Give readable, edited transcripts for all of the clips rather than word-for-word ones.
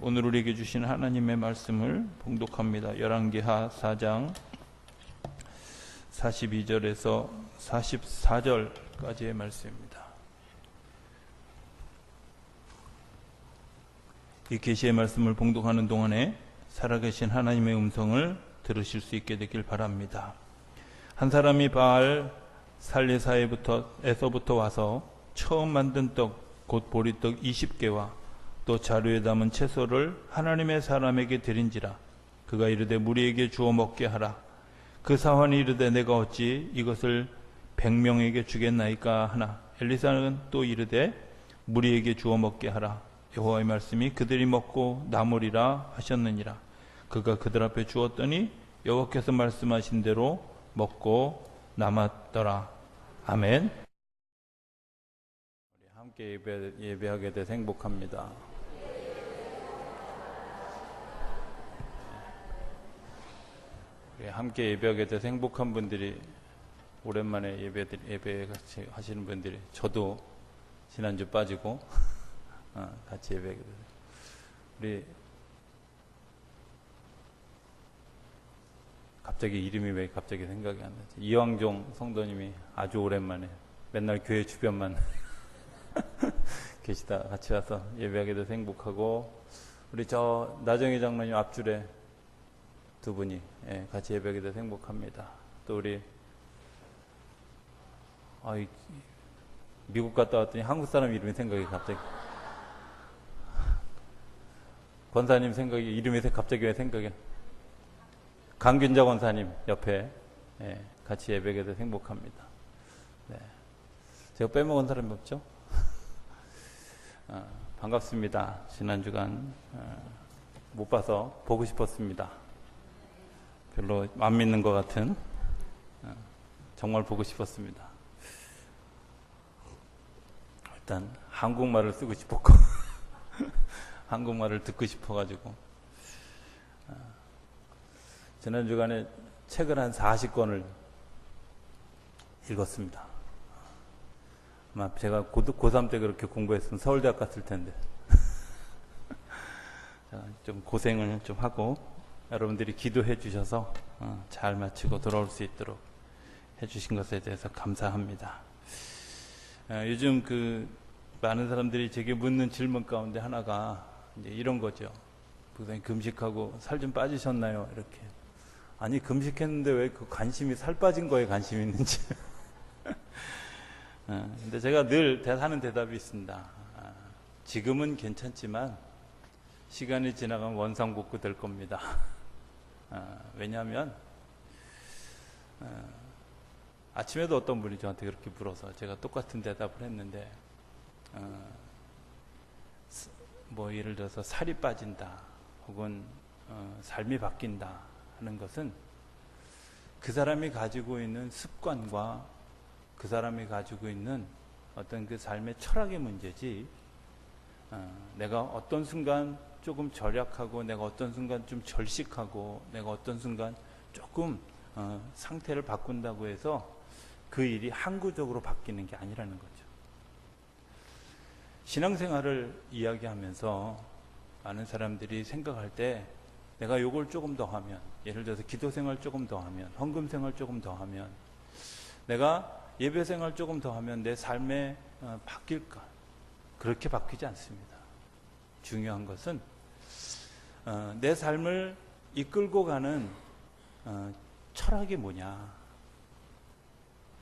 오늘 우리에게 주신 하나님의 말씀을 봉독합니다. 열왕기하 4장 42절에서 44절까지의 말씀입니다. 이 계시의 말씀을 봉독하는 동안에 살아계신 하나님의 음성을 들으실 수 있게 되길 바랍니다. 한 사람이 바알 살레사에서부터 와서 처음 만든 떡, 곧 보리떡 20개와 또 자루에 담은 채소를 하나님의 사람에게 드린지라. 그가 이르되 무리에게 주어 먹게 하라. 그 사환이 이르되 내가 어찌 이것을 100명에게 주겠나이까 하나. 엘리사는 또 이르되 무리에게 주어 먹게 하라. 여호와의 말씀이 그들이 먹고 남으리라 하셨느니라. 그가 그들 앞에 주었더니 여호와께서 말씀하신 대로 먹고 남았더라. 아멘. 우리 함께 예배하게 돼서 행복합니다. 우리 함께 예배하게 돼서 행복한 분들이 오랜만에 예배 같이 하시는 분들이, 저도 지난주 빠지고 같이 예배하게 돼서 우리 갑자기 이름이 왜 갑자기 생각이 안 나지? 이왕종 성도님이 아주 오랜만에 맨날 교회 주변만 계시다 같이 와서 예배하게 돼서 행복하고, 우리 저 나정희 장로님 앞줄에 두 분이 같이 예배하게 돼서 행복합니다. 또 우리 미국 갔다 왔더니 한국 사람 이름이 생각이 갑자기, 권사님 생각이 이름이 갑자기 왜 생각이, 강균자 권사님 옆에 같이 예배하게 돼서 행복합니다. 네. 제가 빼먹은 사람이 없죠? 반갑습니다. 지난주간 못 봐서 보고 싶었습니다. 별로 안 믿는 것 같은, 정말 보고 싶었습니다. 일단 한국말을 쓰고 싶었고 한국말을 듣고 싶어가지고 지난주간에 책을 한 40권을 읽었습니다. 아마 제가 고3 때 그렇게 공부했으면 서울대학 갔을 텐데 좀 고생을 좀 하고 여러분들이 기도해 주셔서 잘 마치고 돌아올 수 있도록 해주신 것에 대해서 감사합니다. 요즘 많은 사람들이 제게 묻는 질문 가운데 하나가 이제 이런 거죠. 부장님 금식하고 살 좀 빠지셨나요? 이렇게. 아니, 금식했는데 왜 그 관심이 살 빠진 거에 관심이 있는지. 근데 제가 늘 하는 대답이 있습니다. 지금은 괜찮지만 시간이 지나가면 원상복구 될 겁니다. 왜냐하면 아침에도 어떤 분이 저한테 그렇게 물어서 제가 똑같은 대답을 했는데, 뭐 예를 들어서 살이 빠진다 혹은 삶이 바뀐다 하는 것은 그 사람이 가지고 있는 습관과 그 사람이 가지고 있는 어떤 그 삶의 철학의 문제지, 내가 어떤 순간 조금 절약하고 내가 어떤 순간 좀 절식하고 내가 어떤 순간 조금 상태를 바꾼다고 해서 그 일이 항구적으로 바뀌는 게 아니라는 거죠. 신앙생활을 이야기하면서 많은 사람들이 생각할 때 내가 요걸 조금 더 하면, 예를 들어서 기도생활 조금 더 하면, 헌금생활 조금 더 하면, 내가 예배생활 조금 더 하면 내 삶에 바뀔까? 그렇게 바뀌지 않습니다. 중요한 것은 내 삶을 이끌고 가는 철학이 뭐냐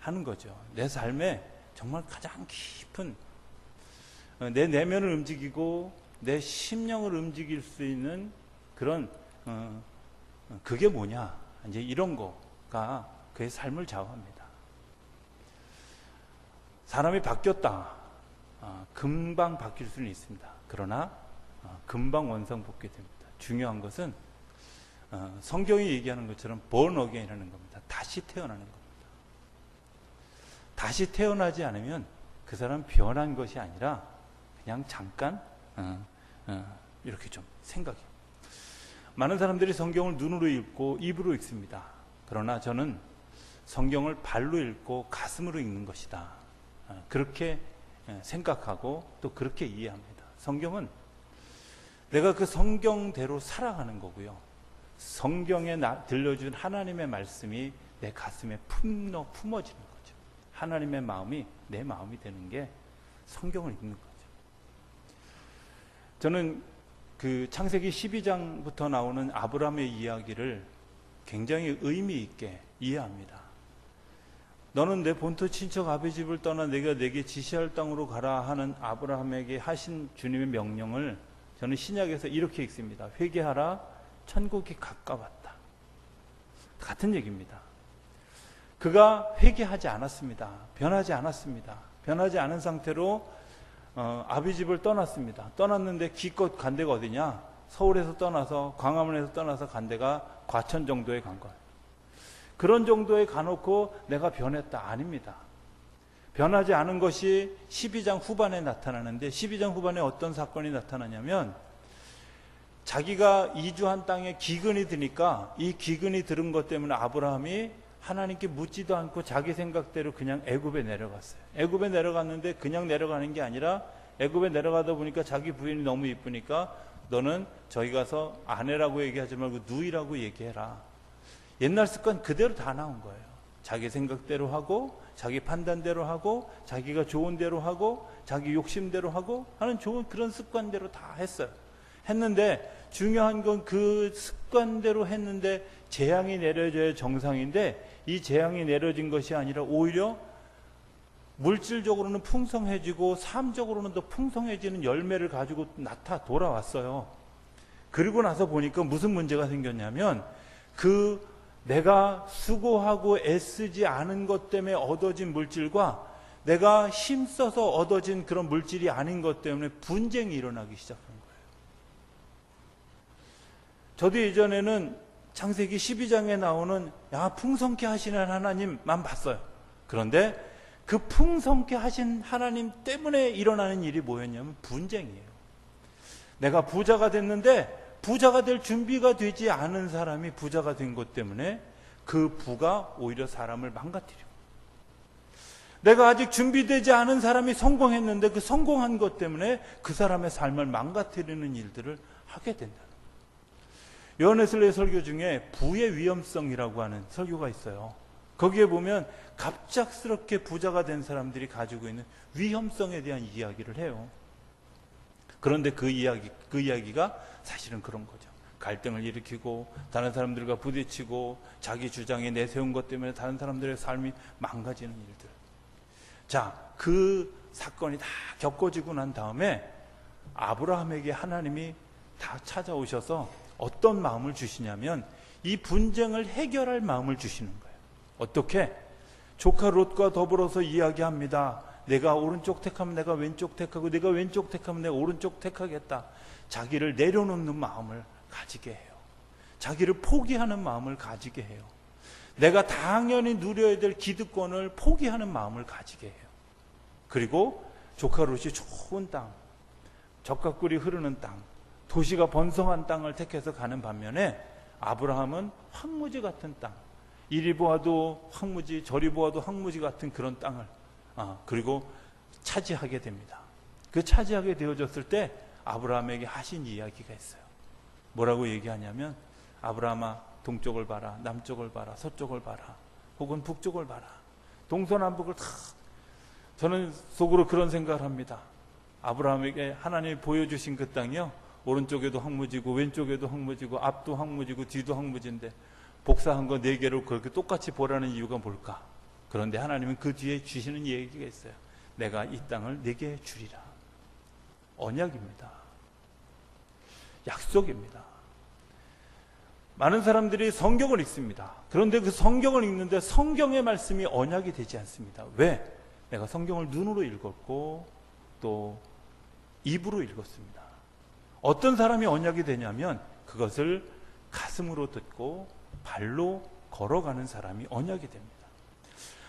하는 거죠. 내 삶에 정말 가장 깊은 내 내면을 움직이고 내 심령을 움직일 수 있는 그런 그게 뭐냐, 이제 이런 거가 그의 삶을 좌우합니다. 사람이 바뀌었다, 금방 바뀔 수는 있습니다. 그러나 금방 원상복귀 됩니다. 중요한 것은 성경이 얘기하는 것처럼 born again이라는 겁니다. 다시 태어나는 겁니다. 다시 태어나지 않으면 그 사람 변한 것이 아니라 그냥 잠깐 이렇게 좀 생각해요. 많은 사람들이 성경을 눈으로 읽고 입으로 읽습니다. 그러나 저는 성경을 발로 읽고 가슴으로 읽는 것이다, 그렇게 생각하고 또 그렇게 이해합니다. 성경은 내가 그 성경대로 살아가는 거고요. 성경에 들려준 하나님의 말씀이 내 가슴에 품어지는 거죠. 하나님의 마음이 내 마음이 되는 게 성경을 읽는 거죠. 저는 그 창세기 12장부터 나오는 아브라함의 이야기를 굉장히 의미 있게 이해합니다. 너는 내 본토 친척 아비 집을 떠나 내가 내게 지시할 땅으로 가라 하는 아브라함에게 하신 주님의 명령을 저는 신약에서 이렇게 읽습니다. 회개하라, 천국이 가까웠다. 같은 얘기입니다. 그가 회개하지 않았습니다. 변하지 않았습니다. 변하지 않은 상태로 아비 집을 떠났습니다. 떠났는데 기껏 간 데가 어디냐? 서울에서 떠나서 광화문에서 떠나서 간 데가 과천 정도에 간 거예요. 그런 정도에 가놓고 내가 변했다. 아닙니다. 변하지 않은 것이 12장 후반에 나타나는데 12장 후반에 어떤 사건이 나타나냐면 자기가 이주한 땅에 기근이 드니까 이 기근이 들은 것 때문에 아브라함이 하나님께 묻지도 않고 자기 생각대로 그냥 애굽에 내려갔어요. 애굽에 내려갔는데 그냥 내려가는 게 아니라 애굽에 내려가다 보니까 자기 부인이 너무 이쁘니까 너는 저기 가서 아내라고 얘기하지 말고 누이라고 얘기해라. 옛날 습관 그대로 다 나온 거예요. 자기 생각대로 하고 자기 판단대로 하고 자기가 좋은 대로 하고 자기 욕심대로 하고 하는 좋은 그런 습관대로 다 했어요. 했는데 중요한 건 그 습관대로 했는데 재앙이 내려져야 정상인데 이 재앙이 내려진 것이 아니라 오히려 물질적으로는 풍성해지고 삶적으로는 더 풍성해지는 열매를 가지고 돌아왔어요. 그리고 나서 보니까 무슨 문제가 생겼냐면 그 내가 수고하고 애쓰지 않은 것 때문에 얻어진 물질과 내가 힘써서 얻어진 그런 물질이 아닌 것 때문에 분쟁이 일어나기 시작한 거예요. 저도 예전에는 창세기 12장에 나오는 풍성케 하시는 하나님만 봤어요. 그런데 그 풍성케 하신 하나님 때문에 일어나는 일이 뭐였냐면 분쟁이에요. 내가 부자가 됐는데 부자가 될 준비가 되지 않은 사람이 부자가 된 것 때문에 그 부가 오히려 사람을 망가뜨려. 내가 아직 준비되지 않은 사람이 성공했는데 그 성공한 것 때문에 그 사람의 삶을 망가뜨리는 일들을 하게 된다. 요한웨슬리의 설교 중에 부의 위험성이라고 하는 설교가 있어요. 거기에 보면 갑작스럽게 부자가 된 사람들이 가지고 있는 위험성에 대한 이야기를 해요. 그런데 그 이야기가 사실은 그런 거죠. 갈등을 일으키고 다른 사람들과 부딪히고 자기 주장에 내세운 것 때문에 다른 사람들의 삶이 망가지는 일들. 자, 그 사건이 다 겪어지고 난 다음에 아브라함에게 하나님이 다 찾아오셔서 어떤 마음을 주시냐면 이 분쟁을 해결할 마음을 주시는 거예요. 어떻게? 조카 롯과 더불어서 이야기합니다. 내가 오른쪽 택하면 내가 왼쪽 택하고 내가 왼쪽 택하면 내가 오른쪽 택하겠다. 자기를 내려놓는 마음을 가지게 해요. 자기를 포기하는 마음을 가지게 해요. 내가 당연히 누려야 될 기득권을 포기하는 마음을 가지게 해요. 그리고 조카 롯이 좋은 땅, 젖가꿀이 흐르는 땅, 도시가 번성한 땅을 택해서 가는 반면에 아브라함은 황무지 같은 땅, 이리 보아도 황무지 저리 보아도 황무지 같은 그런 땅을 그리고 차지하게 됩니다. 그 차지하게 되어졌을 때 아브라함에게 하신 이야기가 있어요. 뭐라고 얘기하냐면 아브라함아 동쪽을 봐라, 남쪽을 봐라, 서쪽을 봐라, 혹은 북쪽을 봐라. 동서남북을 다. 저는 속으로 그런 생각을 합니다. 아브라함에게 하나님이 보여주신 그 땅이요, 오른쪽에도 황무지고 왼쪽에도 황무지고 앞도 황무지고 뒤도 황무지인데 복사한 거 4개로 그렇게 똑같이 보라는 이유가 뭘까? 그런데 하나님은 그 뒤에 주시는 얘기가 있어요. 내가 이 땅을 네게 주리라. 언약입니다. 약속입니다. 많은 사람들이 성경을 읽습니다. 그런데 그 성경을 읽는데 성경의 말씀이 언약이 되지 않습니다. 왜? 내가 성경을 눈으로 읽었고 또 입으로 읽었습니다. 어떤 사람이 언약이 되냐면 그것을 가슴으로 듣고 발로 걸어가는 사람이 언약이 됩니다.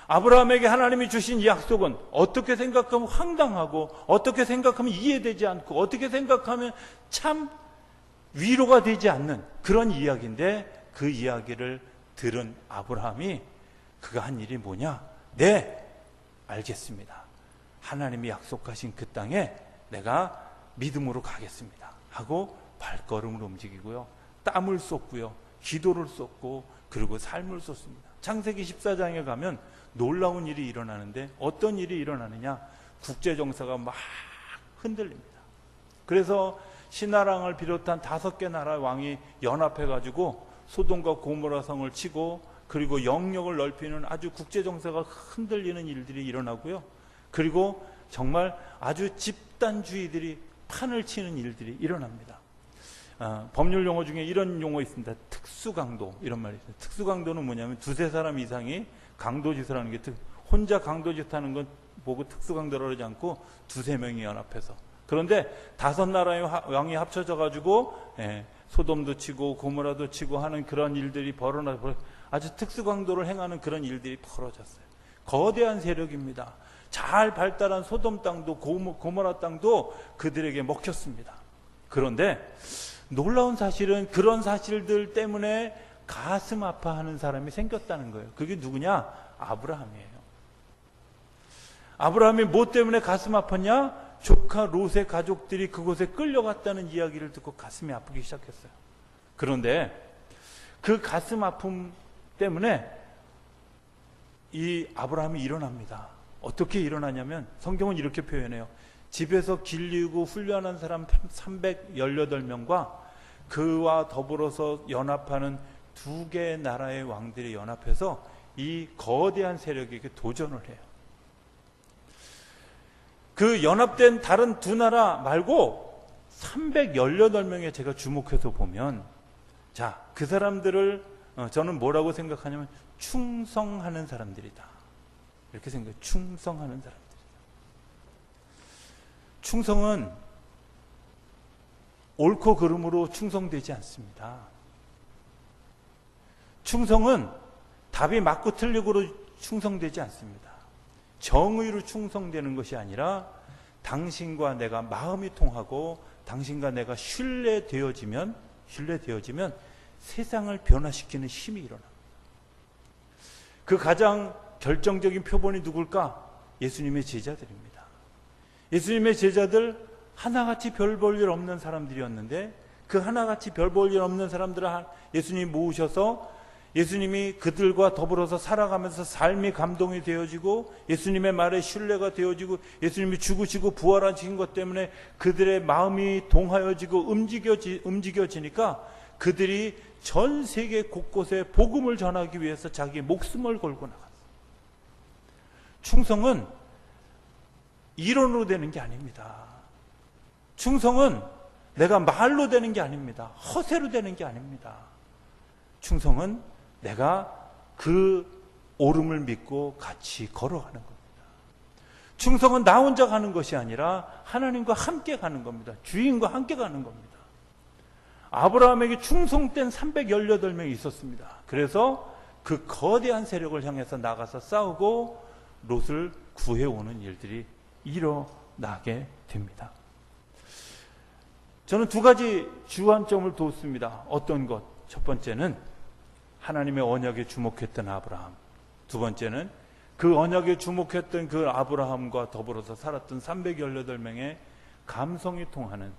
아브라함에게 하나님이 주신 이 약속은 어떻게 생각하면 황당하고 어떻게 생각하면 이해되지 않고 어떻게 생각하면 참 위로가 되지 않는 그런 이야기인데 그 이야기를 들은 아브라함이 그가 한 일이 뭐냐? 네, 알겠습니다. 하나님이 약속하신 그 땅에 내가 믿음으로 가겠습니다 하고 발걸음을 움직이고요. 땀을 쏟고요. 기도를 쏟고 그리고 삶을 쏟습니다. 창세기 14장에 가면 놀라운 일이 일어나는데 어떤 일이 일어나느냐? 국제정세가 막 흔들립니다. 그래서 신하랑을 비롯한 5개 나라 왕이 연합해가지고 소돔과 고모라 성을 치고 그리고 영역을 넓히는 아주 국제정세가 흔들리는 일들이 일어나고요. 그리고 정말 아주 집단주의들이 판을 치는 일들이 일어납니다. 법률 용어 중에 이런 용어 있습니다. 특수강도 이런 말이 있어요. 특수강도는 뭐냐면 2-3사람 이상이 강도짓을 하는 게 혼자 강도짓하는 건 보고 특수강도라고 하지 않고 2-3명이 연합해서. 그런데 5나라의 왕이 합쳐져 가지고 소돔도 치고 고모라도 치고 하는 그런 일들이 벌어나고 아주 특수강도를 행하는 그런 일들이 벌어졌어요. 거대한 세력입니다. 잘 발달한 소돔 땅도 고모라 땅도 그들에게 먹혔습니다. 그런데 놀라운 사실은 그런 사실들 때문에 가슴 아파하는 사람이 생겼다는 거예요. 그게 누구냐? 아브라함이에요. 아브라함이 뭐 때문에 가슴 아팠냐? 조카 롯의 가족들이 그곳에 끌려갔다는 이야기를 듣고 가슴이 아프기 시작했어요. 그런데 그 가슴 아픔 때문에 이 아브라함이 일어납니다. 어떻게 일어나냐면 성경은 이렇게 표현해요. 집에서 길리고 훈련한 사람 318명과 그와 더불어서 연합하는 2개의 나라의 왕들이 연합해서 이 거대한 세력에게 도전을 해요. 그 연합된 다른 2나라 말고 318명에 제가 주목해서 보면 자, 그 사람들을 저는 뭐라고 생각하냐면 충성하는 사람들이다. 이렇게 생각해요. 충성하는 사람들이다. 충성은 옳고 그름으로 충성되지 않습니다. 충성은 답이 맞고 틀리고로 충성되지 않습니다. 정의로 충성되는 것이 아니라 당신과 내가 마음이 통하고 당신과 내가 신뢰되어지면 세상을 변화시키는 힘이 일어납니다. 그 가장 결정적인 표본이 누굴까? 예수님의 제자들입니다. 예수님의 제자들 하나같이 별 볼 일 없는 사람들이었는데 그 하나같이 별 볼 일 없는 사람들을 예수님이 모으셔서 예수님이 그들과 더불어서 살아가면서 삶이 감동이 되어지고 예수님의 말에 신뢰가 되어지고 예수님이 죽으시고 부활하신 것 때문에 그들의 마음이 동하여지고 움직여지니까 그들이 전 세계 곳곳에 복음을 전하기 위해서 자기 목숨을 걸고 나갔어요. 충성은 이론으로 되는 게 아닙니다. 충성은 내가 말로 되는 게 아닙니다. 허세로 되는 게 아닙니다. 충성은 내가 그 옳음을 믿고 같이 걸어가는 겁니다. 충성은 나 혼자 가는 것이 아니라 하나님과 함께 가는 겁니다. 주인과 함께 가는 겁니다. 아브라함에게 충성된 318명이 있었습니다. 그래서 그 거대한 세력을 향해서 나가서 싸우고 롯을 구해오는 일들이 일어나게 됩니다. 저는 2가지 주안점을 뒀습니다. 어떤 것? 첫 번째는 하나님의 언약에 주목했던 아브라함. 2번째는 그 언약에 주목했던 그 아브라함과 더불어서 살았던 318명의 감성이 통하는,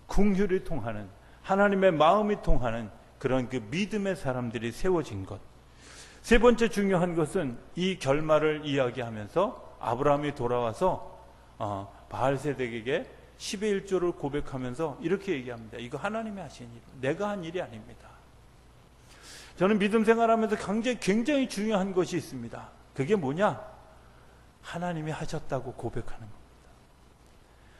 긍휼이 통하는, 하나님의 마음이 통하는 그런 그 믿음의 사람들이 세워진 것. 3번째 중요한 것은 이 결말을 이야기하면서 아브라함이 돌아와서 바알세덱에게 10의 1조를 고백하면서 이렇게 얘기합니다. 이거 하나님이 하신 일, 내가 한 일이 아닙니다. 저는 믿음 생활하면서 굉장히 중요한 것이 있습니다. 그게 뭐냐? 하나님이 하셨다고 고백하는 겁니다.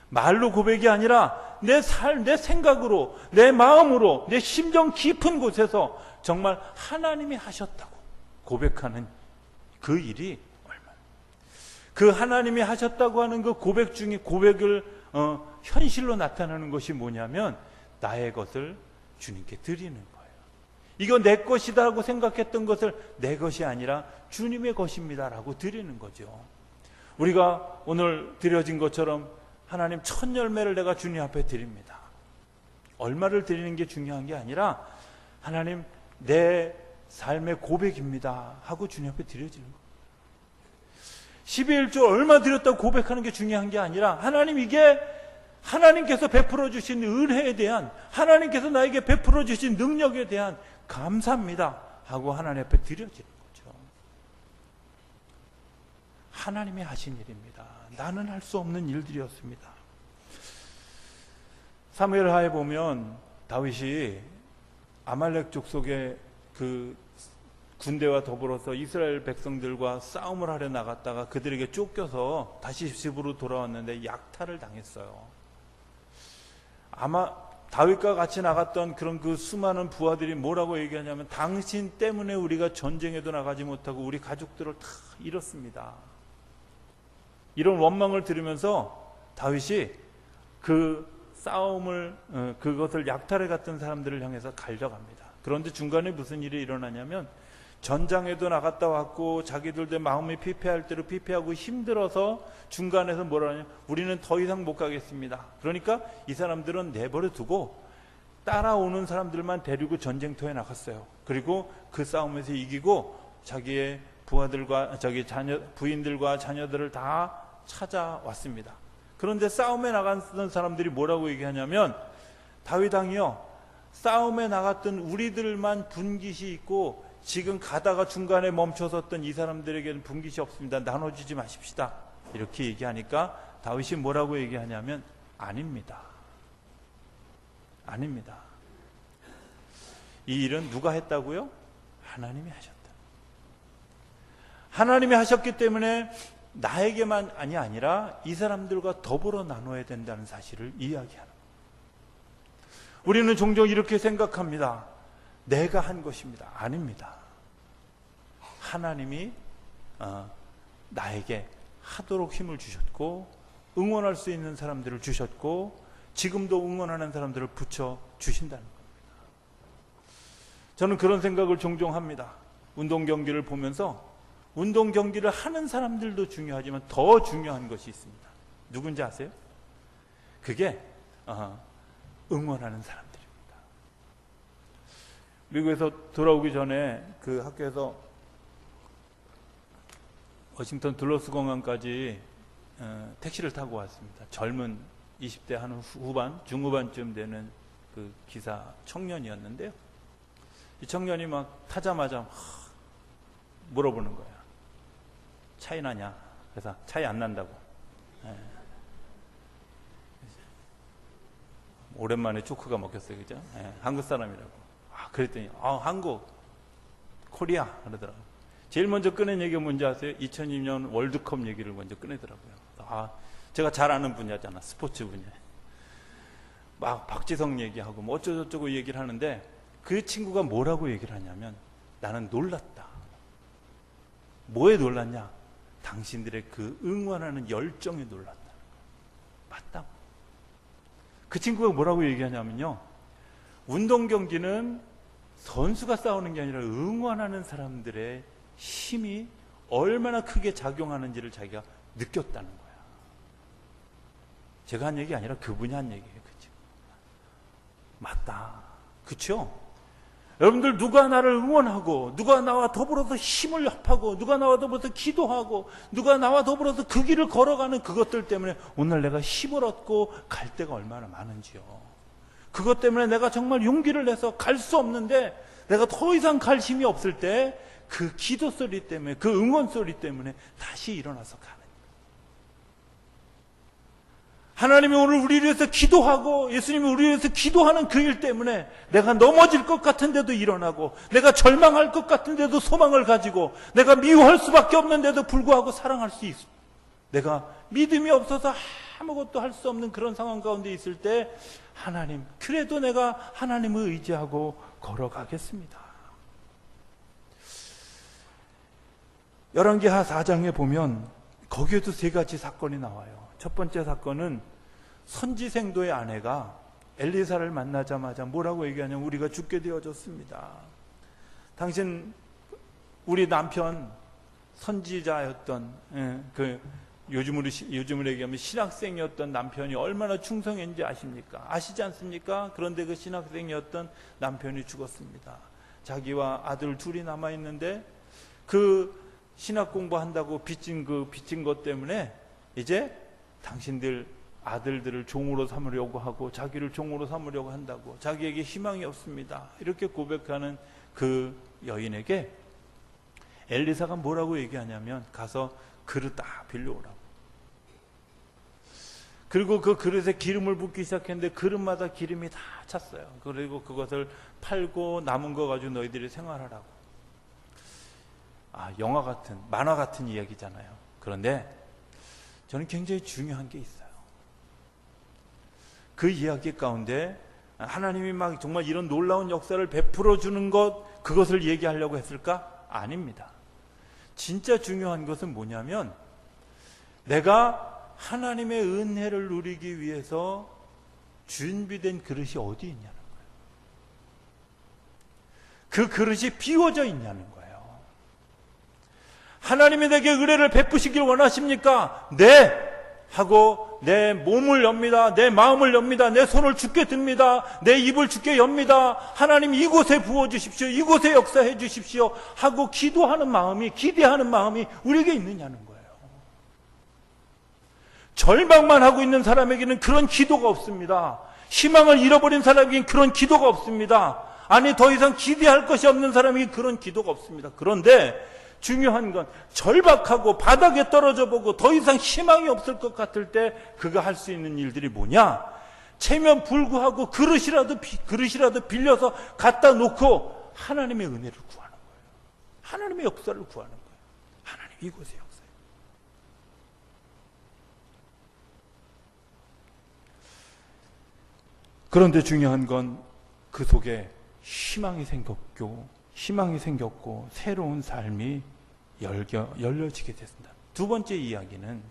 말로 고백이 아니라 내 생각으로, 내 마음으로, 내 심정 깊은 곳에서 정말 하나님이 하셨다고 고백하는 그 일이 얼마나. 그 하나님이 하셨다고 하는 그 고백 중에 고백을 현실로 나타나는 것이 뭐냐면 나의 것을 주님께 드리는 거예요. 이거 내 것이다라고 생각했던 것을 내 것이 아니라 주님의 것입니다라고 드리는 거죠. 우리가 오늘 드려진 것처럼 하나님 첫 열매를 내가 주님 앞에 드립니다. 얼마를 드리는 게 중요한 게 아니라 하나님 내 삶의 고백입니다 하고 주님 앞에 드려지는 거예요. 10의 1조 얼마 드렸다고 고백하는 게 중요한 게 아니라 하나님 이게 하나님께서 베풀어 주신 은혜에 대한, 하나님께서 나에게 베풀어 주신 능력에 대한 감사합니다 하고 하나님 앞에 드려지는 거죠. 하나님이 하신 일입니다. 나는 할 수 없는 일들이었습니다. 사무엘하에 보면 다윗이 아말렉 족속의 그 군대와 더불어서 이스라엘 백성들과 싸움을 하려 나갔다가 그들에게 쫓겨서 다시 집으로 돌아왔는데 약탈을 당했어요. 아마 다윗과 같이 나갔던 그런 그 수많은 부하들이 뭐라고 얘기하냐면, 당신 때문에 우리가 전쟁에도 나가지 못하고 우리 가족들을 다 잃었습니다. 이런 원망을 들으면서 다윗이 그 싸움을, 그것을 약탈해 갔던 사람들을 향해서 갈려갑니다. 그런데 중간에 무슨 일이 일어나냐면, 전장에도 나갔다 왔고 자기들도 마음이 피폐할 대로 피폐하고 힘들어서 중간에서 뭐라 하냐, 우리는 더 이상 못 가겠습니다. 그러니까 이 사람들은 내버려 두고 따라오는 사람들만 데리고 전쟁터에 나갔어요. 그리고 그 싸움에서 이기고 자기의 부하들과 부인들과 자녀들을 다 찾아왔습니다. 그런데 싸움에 나갔던 사람들이 뭐라고 얘기하냐면, 다윗 왕이요, 싸움에 나갔던 우리들만 분깃이 있고 지금 가다가 중간에 멈춰섰던 이 사람들에게는 분깃이 없습니다. 나눠주지 마십시다. 이렇게 얘기하니까 다윗이 뭐라고 얘기하냐면, 아닙니다. 아닙니다. 이 일은 누가 했다고요? 하나님이 하셨다. 하나님이 하셨기 때문에 나에게만이 아니라 이 사람들과 더불어 나눠야 된다는 사실을 이야기하는 거예요. 우리는 종종 이렇게 생각합니다. 내가 한 것입니다. 아닙니다. 하나님이 나에게 하도록 힘을 주셨고 응원할 수 있는 사람들을 주셨고 지금도 응원하는 사람들을 붙여주신다는 겁니다. 저는 그런 생각을 종종 합니다. 운동 경기를 보면서 운동 경기를 하는 사람들도 중요하지만 더 중요한 것이 있습니다. 누군지 아세요? 그게 응원하는 사람들입니다. 미국에서 돌아오기 전에 그 학교에서 워싱턴 둘러스 공항까지 택시를 타고 왔습니다. 젊은 20대 한 후반, 중후반쯤 되는 그 기사 청년이었는데요. 이 청년이 막 타자마자 물어보는 거예요. 차이 나냐? 그래서 차이 안 난다고. 오랜만에 조크가 먹혔어요. 그죠? 한국 사람이라고. 그랬더니 한국, 코리아 그러더라고요. 제일 먼저 꺼낸 얘기가 뭔지 아세요? 2002년 월드컵 얘기를 먼저 꺼내더라고요. 제가 잘 아는 분야잖아. 스포츠 분야. 막 박지성 얘기하고 뭐 어쩌고저쩌고 얘기를 하는데 그 친구가 뭐라고 얘기를 하냐면, 나는 놀랐다. 뭐에 놀랐냐? 당신들의 그 응원하는 열정에 놀랐다. 맞다고. 그 친구가 뭐라고 얘기하냐면요, 운동 경기는 선수가 싸우는 게 아니라 응원하는 사람들의 힘이 얼마나 크게 작용하는지를 자기가 느꼈다는 거야. 제가 한 얘기 아니라 그분이 한 얘기예요. 그치? 맞다. 그쵸? 여러분들, 누가 나를 응원하고 누가 나와 더불어서 힘을 합하고 누가 나와 더불어서 기도하고 누가 나와 더불어서 그 길을 걸어가는 그것들 때문에 오늘 내가 힘을 얻고 갈 데가 얼마나 많은지요. 그것 때문에 내가 정말 용기를 내서 갈 수 없는데 내가 더 이상 갈 힘이 없을 때 그 기도 소리 때문에, 그 응원 소리 때문에 다시 일어나서 가는 거예요. 하나님이 오늘 우리를 위해서 기도하고 예수님이 우리를 위해서 기도하는 그 일 때문에 내가 넘어질 것 같은데도 일어나고, 내가 절망할 것 같은데도 소망을 가지고, 내가 미워할 수밖에 없는데도 불구하고 사랑할 수 있어. 내가 믿음이 없어서 아무것도 할 수 없는 그런 상황 가운데 있을 때 하나님, 그래도 내가 하나님을 의지하고 걸어가겠습니다. 열왕기하 4장에 보면 거기에도 세 가지 사건이 나와요. 첫 번째 사건은 선지생도의 아내가 엘리사를 만나자마자 뭐라고 얘기하냐면, 우리가 죽게 되어졌습니다. 당신 우리 남편 선지자였던 요즘으로 얘기하면 신학생이었던 남편이 얼마나 충성했는지 아십니까? 아시지 않습니까? 그런데 그 신학생이었던 남편이 죽었습니다. 자기와 아들 둘이 남아있는데 그 신학 공부한다고 빚진 것 때문에 이제 당신들 아들들을 종으로 삼으려고 하고 자기를 종으로 삼으려고 한다고, 자기에게 희망이 없습니다, 이렇게 고백하는 그 여인에게 엘리사가 뭐라고 얘기하냐면 가서 그릇 다 빌려오라고. 그리고 그 그릇에 기름을 붓기 시작했는데 그릇마다 기름이 다 찼어요. 그리고 그것을 팔고 남은 거 가지고 너희들이 생활하라고. 영화 같은, 만화 같은 이야기잖아요. 그런데 저는 굉장히 중요한 게 있어요. 그 이야기 가운데 하나님이 막 정말 이런 놀라운 역사를 베풀어 주는 것, 그것을 얘기하려고 했을까? 아닙니다. 진짜 중요한 것은 뭐냐면 내가 하나님의 은혜를 누리기 위해서 준비된 그릇이 어디 있냐는 거예요. 그 그릇이 비워져 있냐는 거예요. 하나님이 내게 은혜를 베푸시길 원하십니까? 네! 하고 내 몸을 엽니다. 내 마음을 엽니다. 내 손을 주께 듭니다. 내 입을 주께 엽니다. 하나님 이곳에 부어주십시오. 이곳에 역사해 주십시오. 하고 기도하는 마음이, 기대하는 마음이 우리에게 있느냐는 거예요. 절망만 하고 있는 사람에게는 그런 기도가 없습니다. 희망을 잃어버린 사람에게는 그런 기도가 없습니다. 아니, 더 이상 기대할 것이 없는 사람에게 그런 기도가 없습니다. 그런데 중요한 건 절박하고 바닥에 떨어져 보고 더 이상 희망이 없을 것 같을 때 그가 할 수 있는 일들이 뭐냐? 체면 불구하고 그릇이라도 빌려서 갖다 놓고 하나님의 은혜를 구하는 거예요. 하나님의 역사를 구하는 거예요. 하나님 이곳에 역사예요. 그런데 중요한 건 그 속에 희망이 생겼고 새로운 삶이 열려지게 됐습니다. 두 번째 이야기는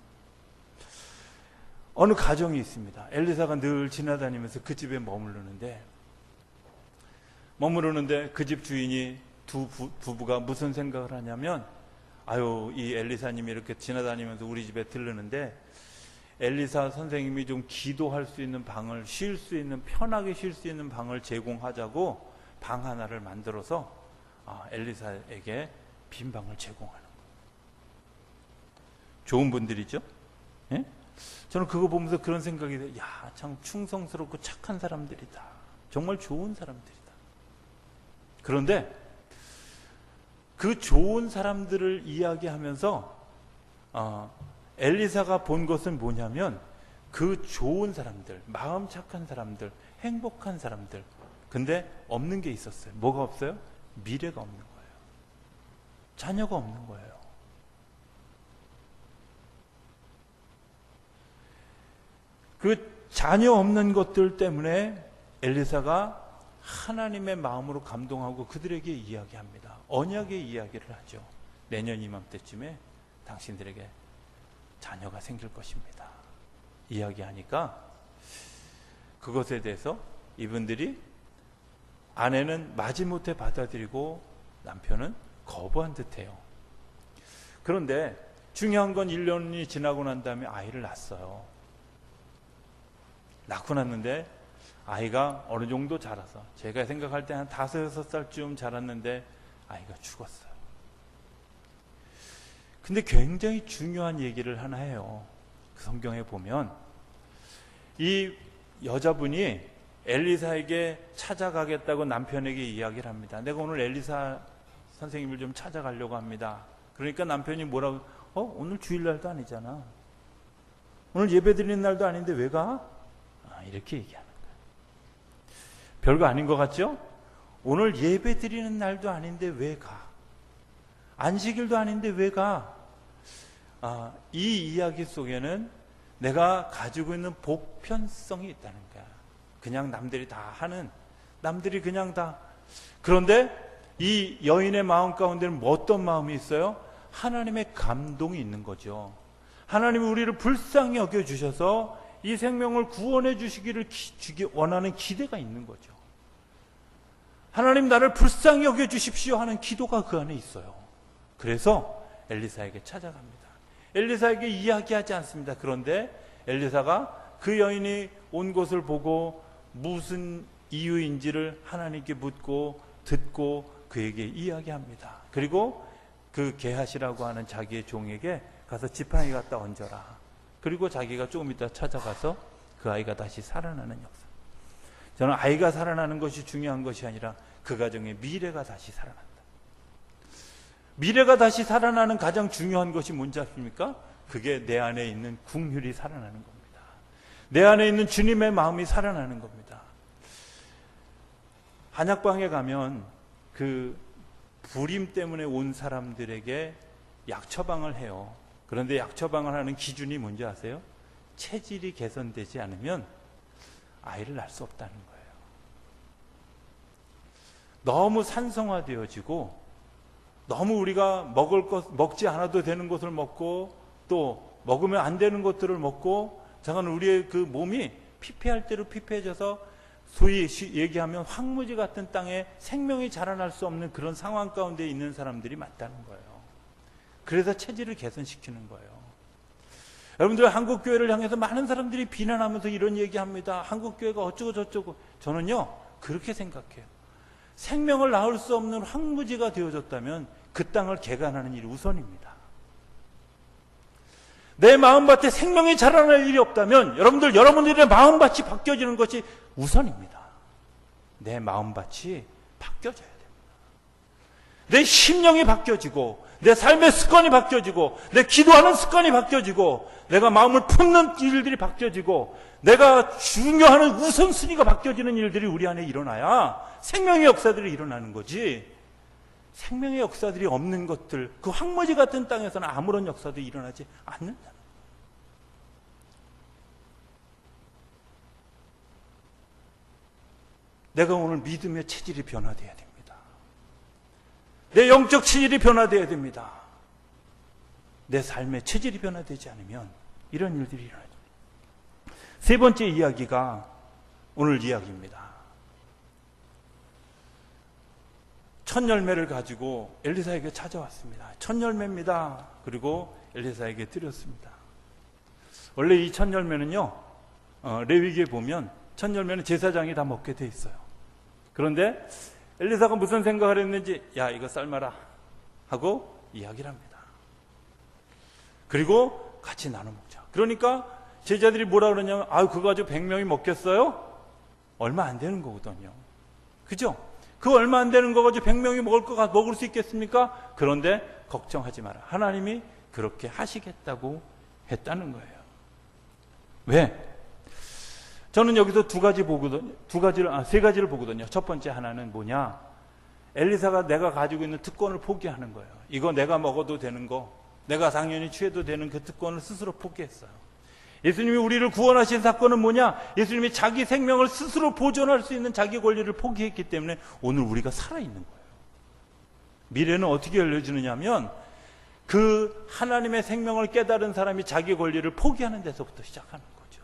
어느 가정이 있습니다. 엘리사가 늘 지나다니면서 그 집에 머무르는데 그 집 주인이 두 부부가 무슨 생각을 하냐면, 이 엘리사님이 이렇게 지나다니면서 우리 집에 들르는데 엘리사 선생님이 좀 기도할 수 있는 방을, 편하게 쉴 수 있는 방을 제공하자고 방 하나를 만들어서 엘리사에게 빈 방을 제공하는 거예요. 좋은 분들이죠? 예? 저는 그거 보면서 그런 생각이 들어요. 참 충성스럽고 착한 사람들이다. 정말 좋은 사람들이다. 그런데 그 좋은 사람들을 이야기하면서 엘리사가 본 것은 뭐냐면 그 좋은 사람들, 마음 착한 사람들, 행복한 사람들, 근데 없는 게 있었어요. 뭐가 없어요? 미래가 없는 거예요. 자녀가 없는 거예요. 그 자녀 없는 것들 때문에 엘리사가 하나님의 마음으로 감동하고 그들에게 이야기합니다. 언약의 이야기를 하죠. 내년 이맘때쯤에 당신들에게 자녀가 생길 것입니다. 이야기하니까 그것에 대해서 이분들이, 아내는 마지못해 받아들이고 남편은 거부한 듯해요. 그런데 중요한 건 1년이 지나고 난 다음에 아이를 낳았어요. 낳고 났는데 아이가 어느 정도 자라서, 제가 생각할 때 한 5, 6살쯤 자랐는데 아이가 죽었어요. 근데 굉장히 중요한 얘기를 하나 해요. 그 성경에 보면 이 여자분이 엘리사에게 찾아가겠다고 남편에게 이야기를 합니다. 내가 오늘 엘리사 선생님을 좀 찾아가려고 합니다. 그러니까 남편이 뭐라고, 오늘 주일날도 아니잖아. 오늘 예배 드리는 날도 아닌데 왜 가? 이렇게 얘기하는 거예요. 별거 아닌 것 같죠? 오늘 예배 드리는 날도 아닌데 왜 가? 안식일도 아닌데 왜 가? 이 이야기 속에는 내가 가지고 있는 보편성이 있다는 거야. 그냥 남들이 다 하는, 남들이 그냥 다. 그런데 이 여인의 마음 가운데는 어떤 마음이 있어요? 하나님의 감동이 있는 거죠. 하나님이 우리를 불쌍히 여겨주셔서 이 생명을 구원해 주시기를 원하는 기대가 있는 거죠. 하나님 나를 불쌍히 여겨주십시오 하는 기도가 그 안에 있어요. 그래서 엘리사에게 찾아갑니다. 엘리사에게 이야기하지 않습니다. 그런데 엘리사가 그 여인이 온 것을 보고 무슨 이유인지를 하나님께 묻고 듣고 그에게 이야기합니다. 그리고 그 게하시라고 하는 자기의 종에게 가서 지팡이 갖다 얹어라. 그리고 자기가 조금 이따 찾아가서 그 아이가 다시 살아나는 역사. 저는 아이가 살아나는 것이 중요한 것이 아니라 그 가정의 미래가 다시 살아난다. 미래가 다시 살아나는 가장 중요한 것이 뭔지 아십니까? 그게 내 안에 있는 긍휼이 살아나는 겁니다. 내 안에 있는 주님의 마음이 살아나는 겁니다. 한약방에 가면 그 불임 때문에 온 사람들에게 약 처방을 해요. 그런데 약 처방을 하는 기준이 뭔지 아세요? 체질이 개선되지 않으면 아이를 낳을 수 없다는 거예요. 너무 산성화되어지고 너무 우리가 먹지 않아도 되는 것을 먹고 또 먹으면 안 되는 것들을 먹고 잠깐 우리의 그 몸이 피폐할 대로 피폐해져서 소위 얘기하면 황무지 같은 땅에 생명이 자라날 수 없는 그런 상황 가운데 있는 사람들이 많다는 거예요. 그래서 체질을 개선시키는 거예요. 여러분들 한국교회를 향해서 많은 사람들이 비난하면서 이런 얘기합니다. 한국교회가 어쩌고 저쩌고. 저는요 그렇게 생각해요. 생명을 낳을 수 없는 황무지가 되어졌다면 그 땅을 개간하는 일이 우선입니다. 내 마음밭에 생명이 자라날 일이 없다면 여러분들의 마음밭이 바뀌어지는 것이 우선입니다. 내 마음밭이 바뀌어져야 됩니다. 내 심령이 바뀌어지고 내 삶의 습관이 바뀌어지고 내 기도하는 습관이 바뀌어지고 내가 마음을 품는 일들이 바뀌어지고 내가 중요한 우선순위가 바뀌어지는 일들이 우리 안에 일어나야 생명의 역사들이 일어나는 거지. 생명의 역사들이 없는 것들, 그 황무지 같은 땅에서는 아무런 역사도 일어나지 않는다. 내가 오늘 믿음의 체질이 변화되어야 됩니다. 내 영적 체질이 변화되어야 됩니다. 내 삶의 체질이 변화되지 않으면 이런 일들이 일어나죠. 세 번째 이야기가 오늘 이야기입니다. 첫 열매를 가지고 엘리사에게 찾아왔습니다. 첫 열매입니다. 그리고 엘리사에게 드렸습니다. 원래 이 첫 열매는요, 레위기에 보면 첫 열매는 제사장이 다 먹게 돼 있어요. 그런데 엘리사가 무슨 생각을 했는지, 야, 이거 삶아라 하고 이야기를 합니다. 그리고 같이 나눠 먹자. 그러니까 제자들이 뭐라 그러냐면, 그거 가지고 100명이 먹겠어요? 얼마 안 되는 거거든요. 그죠? 그 얼마 안 되는 거 가지고 100명이 먹을 수 있겠습니까? 그런데 걱정하지 마라. 하나님이 그렇게 하시겠다고 했다는 거예요. 왜? 저는 여기서 세 가지를 보거든요. 첫 번째 하나는 뭐냐? 엘리사가 내가 가지고 있는 특권을 포기하는 거예요. 이거 내가 먹어도 되는 거, 내가 당연히 취해도 되는 그 특권을 스스로 포기했어요. 예수님이 우리를 구원하신 사건은 뭐냐? 예수님이 자기 생명을 스스로 보존할 수 있는 자기 권리를 포기했기 때문에 오늘 우리가 살아있는 거예요. 미래는 어떻게 열려지느냐 하면 그 하나님의 생명을 깨달은 사람이 자기 권리를 포기하는 데서부터 시작하는 거죠.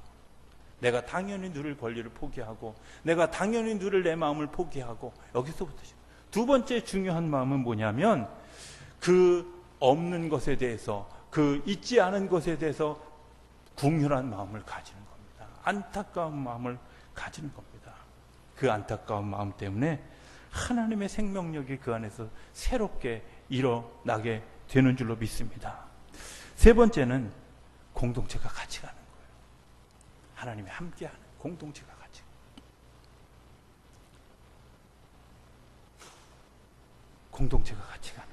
내가 당연히 누릴 권리를 포기하고 내가 당연히 누릴 내 마음을 포기하고 여기서부터 두 번째 중요한 마음은 뭐냐면 그 없는 것에 대해서 그 있지 않은 것에 대해서 궁휼한 마음을 가지는 겁니다. 안타까운 마음을 가지는 겁니다. 그 안타까운 마음 때문에 하나님의 생명력이 그 안에서 새롭게 일어나게 되는 줄로 믿습니다. 세 번째는 공동체가 같이 가는 거예요. 하나님이 함께하는 공동체가 같이. 공동체가 같이 가는.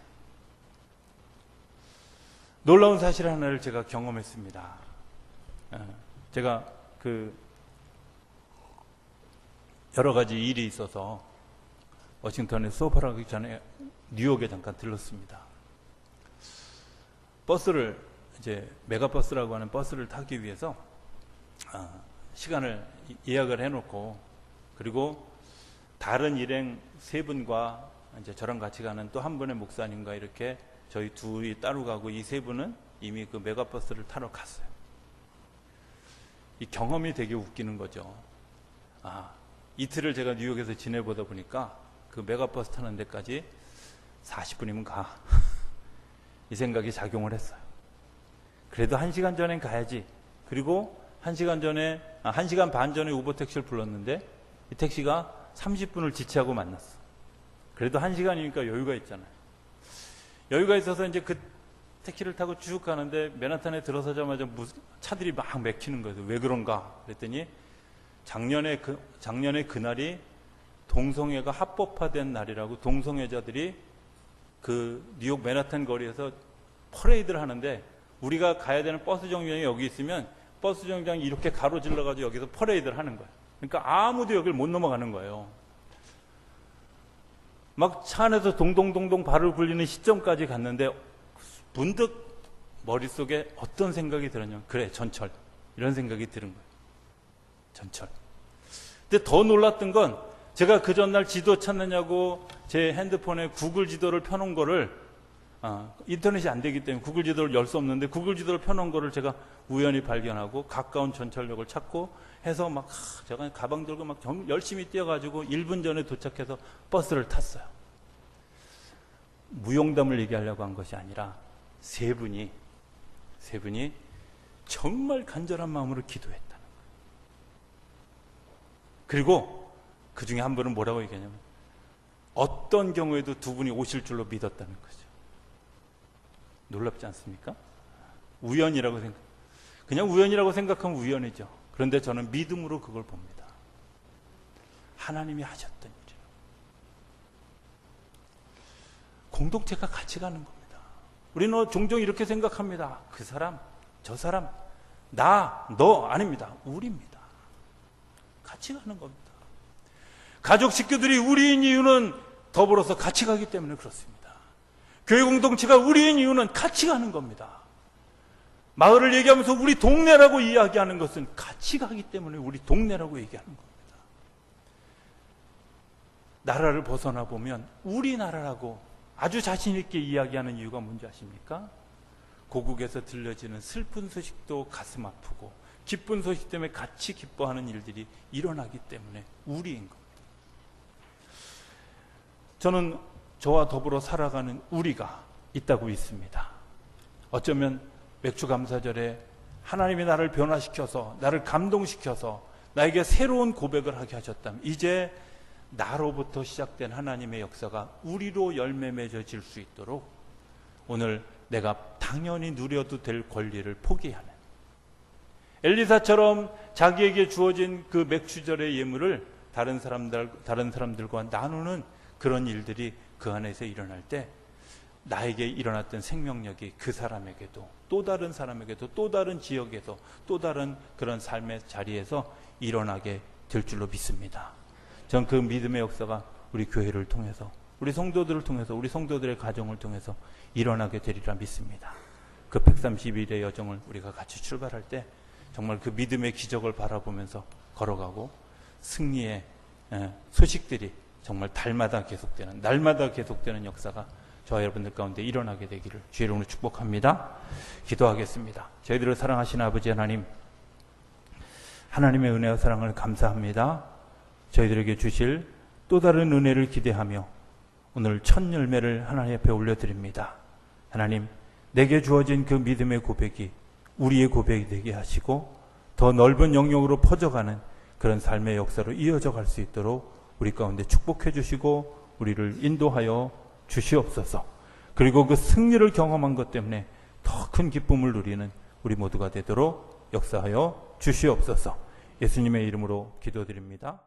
놀라운 사실 하나를 제가 경험했습니다. 제가 여러 가지 일이 있어서 워싱턴에 수업을 하기 전에 뉴욕에 잠깐 들렀습니다. 버스를 이제 메가버스라고 하는 버스를 타기 위해서 시간을 예약을 해놓고 그리고 다른 일행 세 분과 이제 저랑 같이 가는 또 한 분의 목사님과 이렇게 저희 둘이 따로 가고 이 세 분은 이미 그 메가버스를 타러 갔어요. 이 경험이 되게 웃기는 거죠. 이틀을 제가 뉴욕에서 지내보다 보니까 그 메가버스 타는 데까지 40분이면 가. 이 생각이 작용을 했어요. 그래도 1시간 전엔 가야지. 그리고 1시간 반 전에 우버 택시를 불렀는데 이 택시가 30분을 지체하고 만났어. 그래도 1시간이니까 여유가 있잖아요. 여유가 있어서 이제 택시를 타고 쭉 가는데 맨하탄에 들어서자마자 차들이 막 막히는 거예요. 왜 그런가? 그랬더니 작년에 그날이 동성애가 합법화된 날이라고 동성애자들이 그 뉴욕 맨하탄 거리에서 퍼레이드를 하는데 우리가 가야 되는 버스 정류장이 여기 있으면 버스 정류장이 이렇게 가로질러가지고 여기서 퍼레이드를 하는 거예요. 그러니까 아무도 여기를 못 넘어가는 거예요. 막 차 안에서 동동동동 발을 굴리는 시점까지 갔는데 문득 머릿속에 어떤 생각이 들었냐면 그래 전철 이런 생각이 드는 거예요. 전철. 근데 더 놀랐던 건 제가 그 전날 지도 찾느냐고 제 핸드폰에 구글 지도를 펴놓은 거를 인터넷이 안 되기 때문에 구글 지도를 열 수 없는데 구글 지도를 펴놓은 거를 제가 우연히 발견하고 가까운 전철역을 찾고 해서 막 제가 가방 들고 막 열심히 뛰어가지고 1분 전에 도착해서 버스를 탔어요. 무용담을 얘기하려고 한 것이 아니라 세 분이 정말 간절한 마음으로 기도했다는 거예요. 그리고 그 중에 한 분은 뭐라고 얘기하냐면 어떤 경우에도 두 분이 오실 줄로 믿었다는 거죠. 놀랍지 않습니까? 그냥 우연이라고 생각하면 우연이죠. 그런데 저는 믿음으로 그걸 봅니다. 하나님이 하셨던 일이에요. 공동체가 같이 가는 겁니다. 우리는 종종 이렇게 생각합니다. 그 사람, 저 사람, 나, 너 아닙니다. 우리입니다. 같이 가는 겁니다. 가족 식구들이 우리인 이유는 더불어서 같이 가기 때문에 그렇습니다. 교회 공동체가 우리인 이유는 같이 가는 겁니다. 마을을 얘기하면서 우리 동네라고 이야기하는 것은 같이 가기 때문에 우리 동네라고 얘기하는 겁니다. 나라를 벗어나 보면 우리나라라고 아주 자신 있게 이야기하는 이유가 뭔지 아십니까? 고국에서 들려지는 슬픈 소식도 가슴 아프고 기쁜 소식 때문에 같이 기뻐하는 일들이 일어나기 때문에 우리인 겁니다. 저는 저와 더불어 살아가는 우리가 있다고 믿습니다. 어쩌면 맥주감사절에 하나님이 나를 변화시켜서 나를 감동시켜서 나에게 새로운 고백을 하게 하셨다면 이제 나로부터 시작된 하나님의 역사가 우리로 열매 맺어질 수 있도록 오늘 내가 당연히 누려도 될 권리를 포기하는 엘리사처럼 자기에게 주어진 그 맥주절의 예물을 다른 사람들과 나누는 그런 일들이 그 안에서 일어날 때 나에게 일어났던 생명력이 그 사람에게도 또 다른 사람에게도 또 다른 지역에서 또 다른 그런 삶의 자리에서 일어나게 될 줄로 믿습니다. 전 그 믿음의 역사가 우리 교회를 통해서 우리 성도들을 통해서 우리 성도들의 가정을 통해서 일어나게 되리라 믿습니다. 그 130일의 여정을 우리가 같이 출발할 때 정말 그 믿음의 기적을 바라보면서 걸어가고 승리의 소식들이 정말 날마다 계속되는 역사가 저와 여러분들 가운데 일어나게 되기를 주의 이름으로 축복합니다. 기도하겠습니다. 저희들을 사랑하시는 아버지 하나님, 하나님의 은혜와 사랑을 감사합니다. 저희들에게 주실 또 다른 은혜를 기대하며 오늘 첫 열매를 하나님 앞에 올려드립니다. 하나님, 내게 주어진 그 믿음의 고백이 우리의 고백이 되게 하시고 더 넓은 영역으로 퍼져가는 그런 삶의 역사로 이어져 갈 수 있도록 우리 가운데 축복해 주시고 우리를 인도하여 주시옵소서. 그리고 그 승리를 경험한 것 때문에 더 큰 기쁨을 누리는 우리 모두가 되도록 역사하여 주시옵소서. 예수님의 이름으로 기도드립니다.